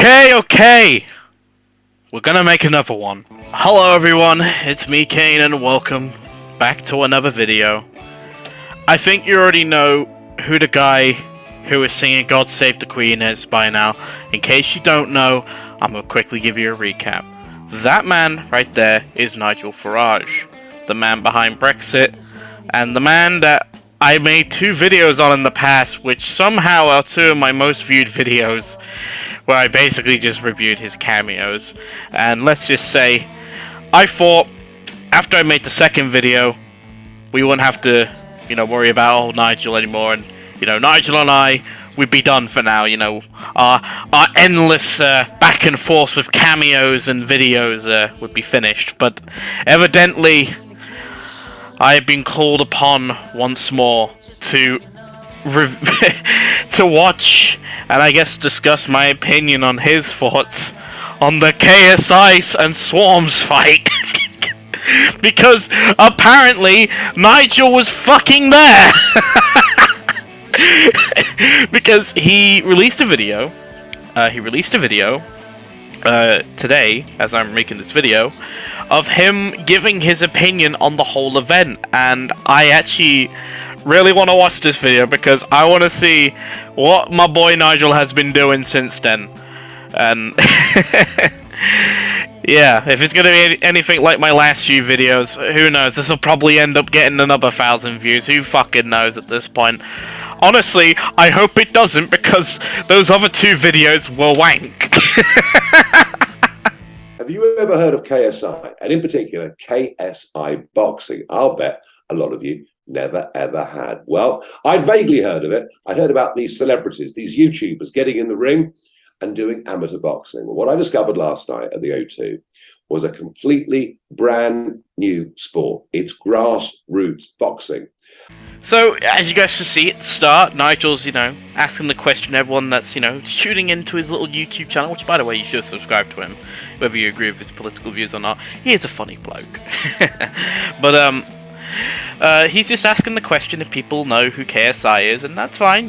Okay. We're gonna make another one. Hello everyone, it's me Kane and welcome back to another video. I think you already know who the guy who is singing God Save the Queen is by now. In case you don't know, I'm gonna quickly give you a recap. That man right there is Nigel Farage, the man behind Brexit, and the man that I made 2 videos on in the past, which somehow are 2 of my most viewed videos, where I basically just reviewed his cameos. And let's just say, I thought after I made the second video, we wouldn't have to, worry about old Nigel anymore, and Nigel and I, we'd be done for now. Our endless back and forth with cameos and videos would be finished. But evidently, I have been called upon once more to to watch and I guess discuss my opinion on his thoughts on the KSI and Swarms fight. Because apparently Nigel was fucking there. Because he released a video. Today, as I'm making this video, of him giving his opinion on the whole event, and I actually really want to watch this video because I want to see what my boy Nigel has been doing since then. And yeah, if it's going to be anything like my last few videos, who knows, this will probably end up getting another 1,000 views, who fucking knows at this point. Honestly, I hope it doesn't, because those other 2 videos were wank. Have you ever heard of KSI, and in particular KSI boxing? I'll bet a lot of you never ever had. Well, I'd vaguely heard of it. I'd heard about these celebrities, these YouTubers getting in the ring and doing amateur boxing. Well, what I discovered last night at the O2 was a completely brand new sport. It's grassroots boxing. So, as you guys can see at the start, Nigel's, asking the question everyone that's, tuning into his little YouTube channel, which, by the way, you should subscribe to him, whether you agree with his political views or not. He is a funny bloke. But, he's just asking the question if people know who KSI is, and that's fine,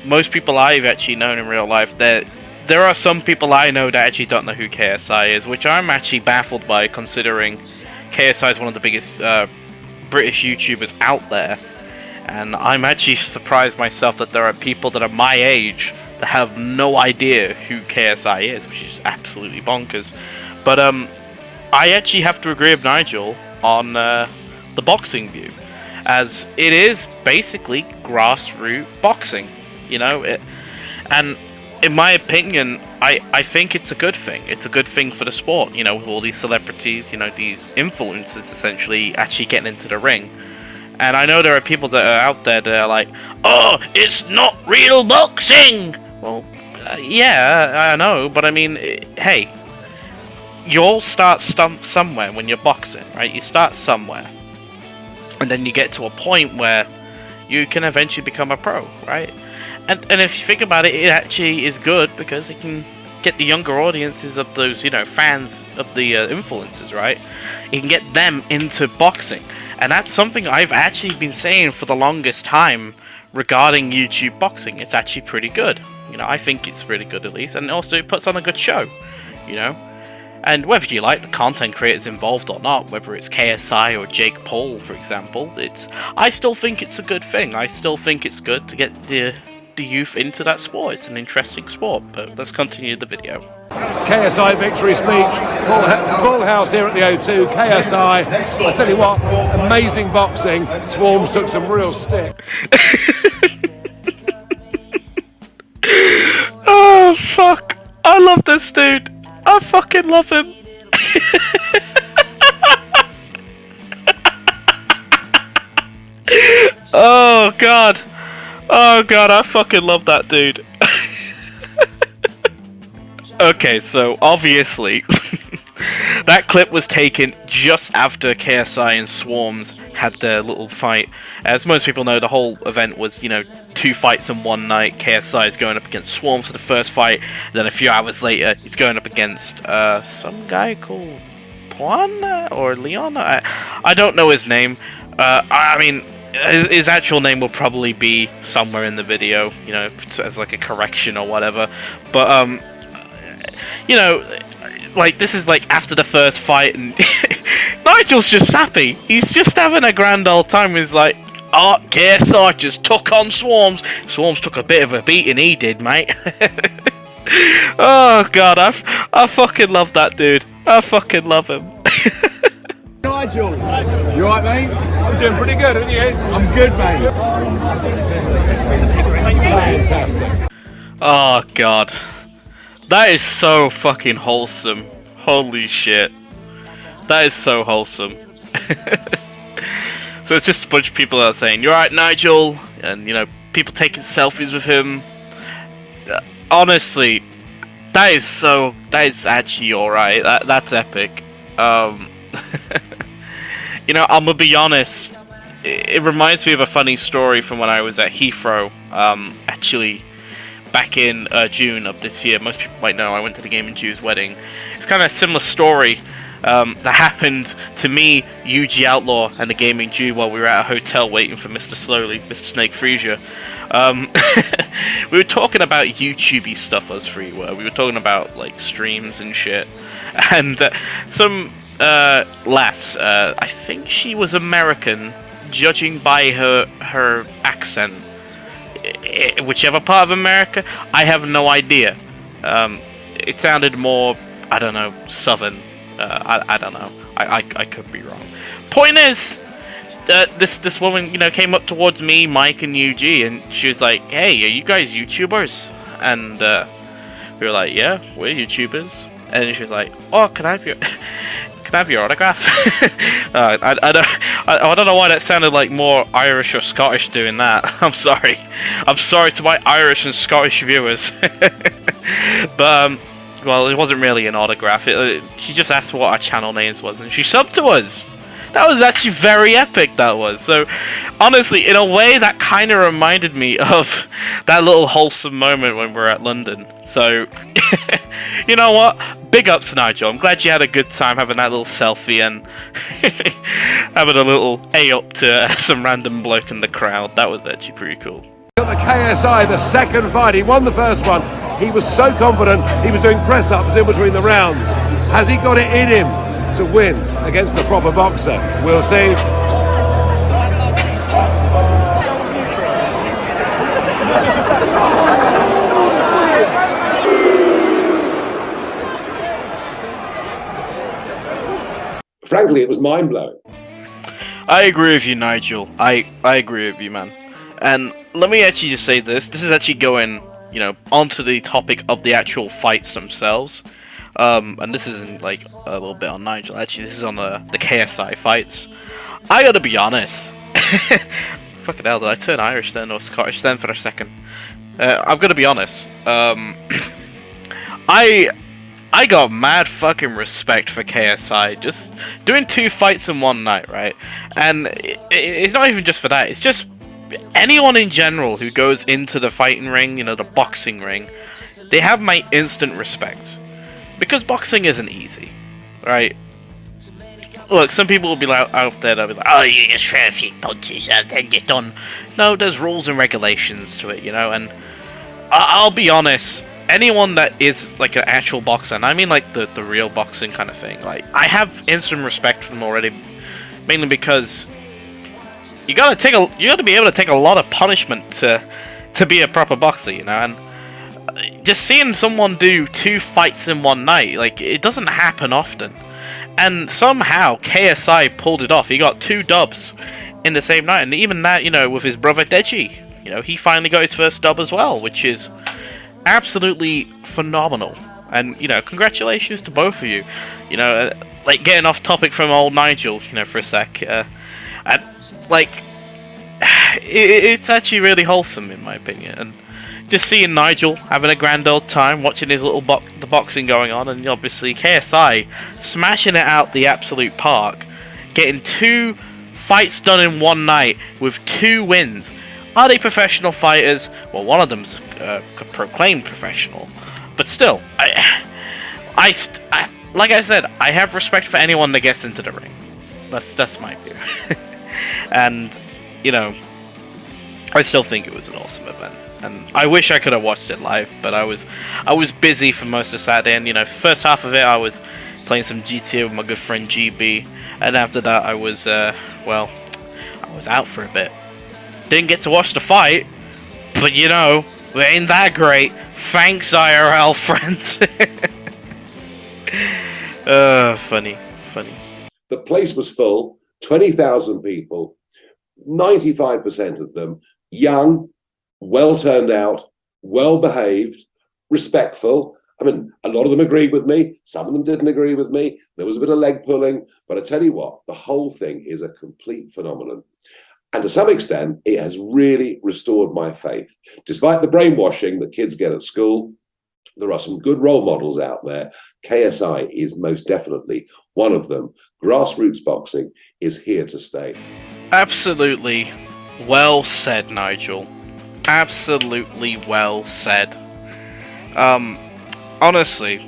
Most people I've actually known in real life, there are some people I know that actually don't know who KSI is, which I'm actually baffled by, considering KSI is one of the biggest British YouTubers out there. And I'm actually surprised myself that there are people that are my age that have no idea who KSI is, which is absolutely bonkers. But I actually have to agree with Nigel on the boxing view, as it is basically grassroots boxing, and in my opinion, I think it's a good thing. It's a good thing for the sport, with all these celebrities, these influencers essentially actually getting into the ring. And I know there are people that are out there that are like, oh, it's not real boxing! Well, yeah, I know, but I mean, hey, you all start somewhere when you're boxing, right? You start somewhere. And then you get to a point where you can eventually become a pro, right? And if you think about it, it actually is good because it can get the younger audiences of those, fans of the influencers, right? You can get them into boxing. And that's something I've actually been saying for the longest time regarding YouTube boxing. It's actually pretty good. I think it's really good at least. And also it puts on a good show, And whether you like the content creators involved or not, whether it's KSI or Jake Paul, for example, I still think it's a good thing. I still think it's good to get the youth into that sport. It's an interesting sport, but let's continue the video. KSI victory speech, full house here at the O2. KSI, I tell you what, amazing boxing. Swarms took some real stick. Oh fuck, I love this dude. I fucking love him. Oh god, I fucking love that dude. Okay, so obviously that clip was taken just after KSI and Swarms had their little fight. As most people know, the whole event was, 2 fights in one night. KSI is going up against Swarms for the first fight, then a few hours later he's going up against some guy called Juan or Leon. I don't know his name. I mean, his actual name will probably be somewhere in the video, as like a correction or whatever. But you know, like this is like after the first fight, and Nigel's just happy. He's just having a grand old time. He's like, "Oh, KSI just took on Swarms. Swarms took a bit of a beating. He did, mate." Oh god, I fucking love that dude. I fucking love him. Nigel, you alright, mate? I'm doing pretty good, aren't you? I'm good, mate. Fantastic. Oh god, that is so fucking wholesome. Holy shit, that is so wholesome. So it's just a bunch of people that are saying, "You're right, Nigel," and you know, people taking selfies with him. Honestly, that is actually alright. That's epic. You know, I'm gonna be honest. It reminds me of a funny story from when I was at Heathrow. Actually, back in June of this year. Most people might know I went to the Gaming Jew's wedding. It's kind of a similar story that happened to me, UG Outlaw, and the Gaming Jew while we were at a hotel waiting for Mr. Slowly, Mr. Snake Freesia. We were talking about YouTubey stuff, us three were. We were talking about like streams and shit. And some lass, I think she was American, judging by her accent. Whichever part of America, I have no idea. It sounded more, I don't know, southern. I don't know. I could be wrong. Point is, this woman, you know, came up towards me, Mike, and UG, and she was like, "Hey, are you guys YouTubers?" And we were like, "Yeah, we're YouTubers." And she was like, "Oh, can I have your autograph?" I don't know why that sounded like more Irish or Scottish doing that. I'm sorry. I'm sorry to my Irish and Scottish viewers. But well, it wasn't really an autograph. She just asked what our channel names was, and she subbed to us. That was actually very epic, that was. So, honestly, in a way, that kind of reminded me of that little wholesome moment when we were at London. So, you know what? Big ups, Nigel. I'm glad you had a good time having that little selfie and having a little A-up to some random bloke in the crowd. That was actually pretty cool. Got the KSI, the second fight. He won the first one. He was so confident. He was doing press-ups in between the rounds. Has he got it in him to win against the proper boxer? We'll see. Frankly, it was mind-blowing. I agree with you, Nigel. I agree with you, man. And let me actually just say this. This is actually going, you know, onto the topic of the actual fights themselves. And this isn't like a little bit on Nigel. Actually, this is on the KSI fights. I gotta be honest. Fucking hell, did I turn Irish then or Scottish then for a second? I'm gonna be honest. I got mad fucking respect for KSI. Just doing 2 fights in one night, right? And it's not even just for that. It's just anyone in general who goes into the fighting ring, you know, the boxing ring, they have my instant respect. Because boxing isn't easy, right? Look, some people will be like, out there, they'll be like, "Oh, you just throw a few punches and then you're done." No, there's rules and regulations to it, you know, and I'll be honest, anyone that is like an actual boxer, and I mean like the real boxing kind of thing, like, I have instant respect for them already, mainly because you gotta be able to take a lot of punishment to be a proper boxer, you know, and just seeing someone do 2 fights in one night, like, it doesn't happen often. And somehow KSI pulled it off. He got 2 dubs in the same night, and even that, you know, with his brother Deji, you know, he finally got his first dub as well, which is absolutely phenomenal. And, you know, congratulations to both of you. You know, like, getting off topic from old Nigel, you know, for a sec, and, like, it's actually really wholesome in my opinion, and just seeing Nigel having a grand old time, watching his little the boxing going on, and obviously KSI smashing it out the absolute park, getting 2 fights done in one night with 2 wins. Are they professional fighters? Well, one of them's proclaimed professional, but still, I like I said, I have respect for anyone that gets into the ring. That's my view, and you know, I still think it was an awesome event. and I wish I could have watched it live, but I was busy for most of Saturday, and first half of it I was playing some GTA with my good friend GB, and after that I was I was out for a bit. Didn't get to watch the fight, but it ain't that great. Thanks, IRL friends. Funny. The place was full, 20,000 people, 95% of them young, well turned out, well behaved, respectful. I mean, a lot of them agreed with me. Some of them didn't agree with me. There was a bit of leg pulling. But I tell you what, the whole thing is a complete phenomenon. And to some extent, it has really restored my faith. Despite the brainwashing that kids get at school, there are some good role models out there. KSI is most definitely one of them. Grassroots boxing is here to stay. Absolutely well said, Nigel. Absolutely well said. Honestly,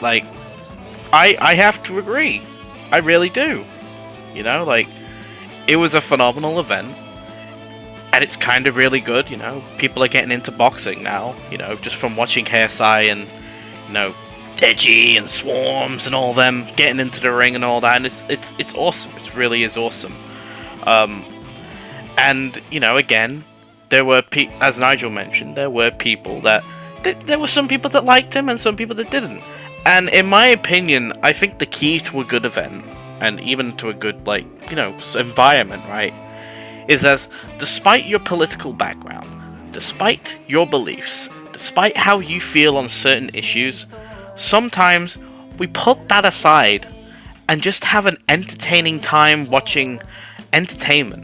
I have to agree. I really do. It was a phenomenal event. And it's kind of really good, People are getting into boxing now, just from watching KSI and, Deji and Swarms and all them getting into the ring and all that. And it's awesome. It really is awesome. And, again, there were, as Nigel mentioned, there were people that... There were some people that liked him and some people that didn't. And in my opinion, I think the key to a good event, and even to a good, environment, right, is as, despite your political background, despite your beliefs, despite how you feel on certain issues, sometimes we put that aside and just have an entertaining time watching entertainment.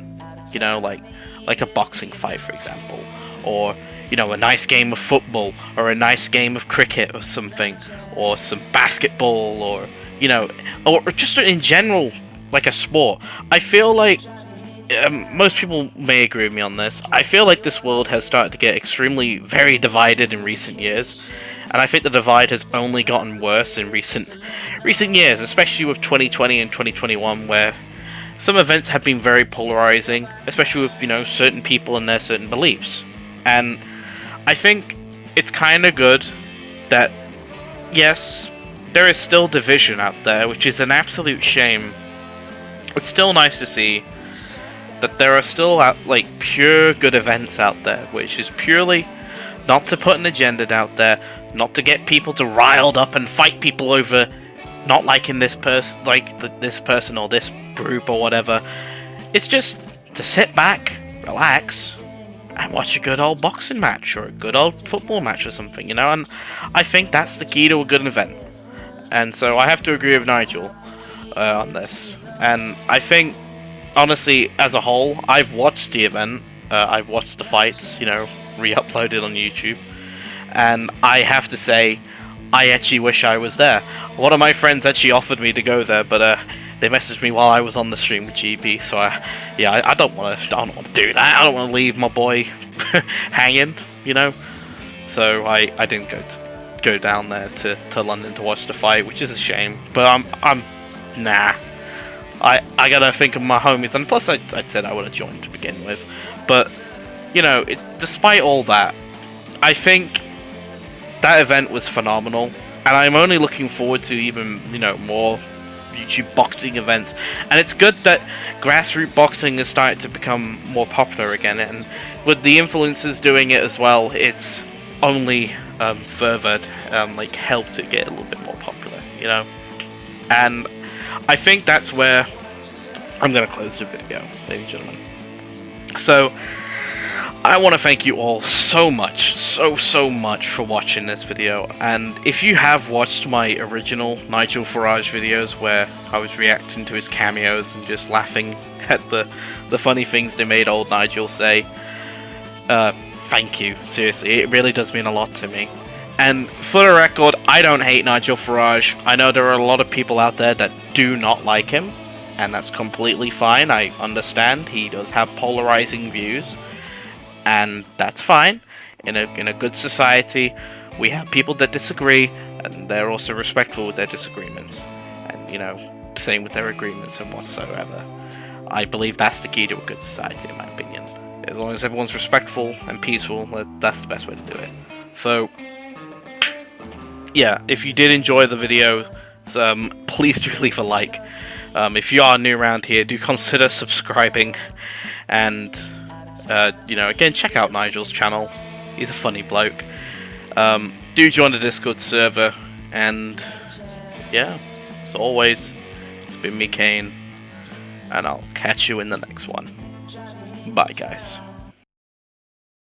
Like a boxing fight, for example, or a nice game of football, or a nice game of cricket or something, or some basketball, or or just in general, like a sport. I feel like most people may agree with me on this. I feel like this world has started to get very divided in recent years, and I think the divide has only gotten worse in recent years, especially with 2020 and 2021, where some events have been very polarizing, especially with certain people and their certain beliefs. And I think it's kind of good that, yes, there is still division out there, which is an absolute shame. It's still nice to see that there are still pure good events out there, which is purely not to put an agenda out there, not to get people to riled up and fight people over not liking this person, this person or this group or whatever. It's just to sit back, relax, and watch a good old boxing match or a good old football match or something, and I think that's the key to a good event. And so I have to agree with Nigel on this. And I think, honestly, as a whole, I've watched the event, I've watched the fights, re-uploaded on YouTube, and I have to say, I actually wish I was there. One of my friends actually offered me to go there, but they messaged me while I was on the stream with GB, so I don't want to do that. I don't want to leave my boy hanging, So I didn't go down there to London to watch the fight, which is a shame. But nah. I gotta think of my homies, and plus I said I would have joined to begin with. But despite all that, I think that event was phenomenal, and I'm only looking forward to even more YouTube boxing events. And it's good that grassroots boxing is starting to become more popular again, and with the influencers doing it as well, it's only furthered helped it get a little bit more popular, and I think that's where I'm going to close the video, ladies and gentlemen. So I want to thank you all so much for watching this video. And if you have watched my original Nigel Farage videos where I was reacting to his cameos and just laughing at the funny things they made old Nigel say, thank you, seriously, it really does mean a lot to me. And for the record, I don't hate Nigel Farage. I know there are a lot of people out there that do not like him, and that's completely fine. I understand he does have polarizing views, and that's fine. In a good society, we have people that disagree, and they're also respectful with their disagreements, and same with their agreements and whatsoever. I believe that's the key to a good society, in my opinion. As long as everyone's respectful and peaceful, that's the best way to do it. So, yeah, if you did enjoy the video, please do leave a like. If you are new around here, do consider subscribing. And, you know, again, check out Nigel's channel. He's a funny bloke. Do join the Discord server. And, yeah, as always, it's been me, Kane. And I'll catch you in the next one. Bye, guys.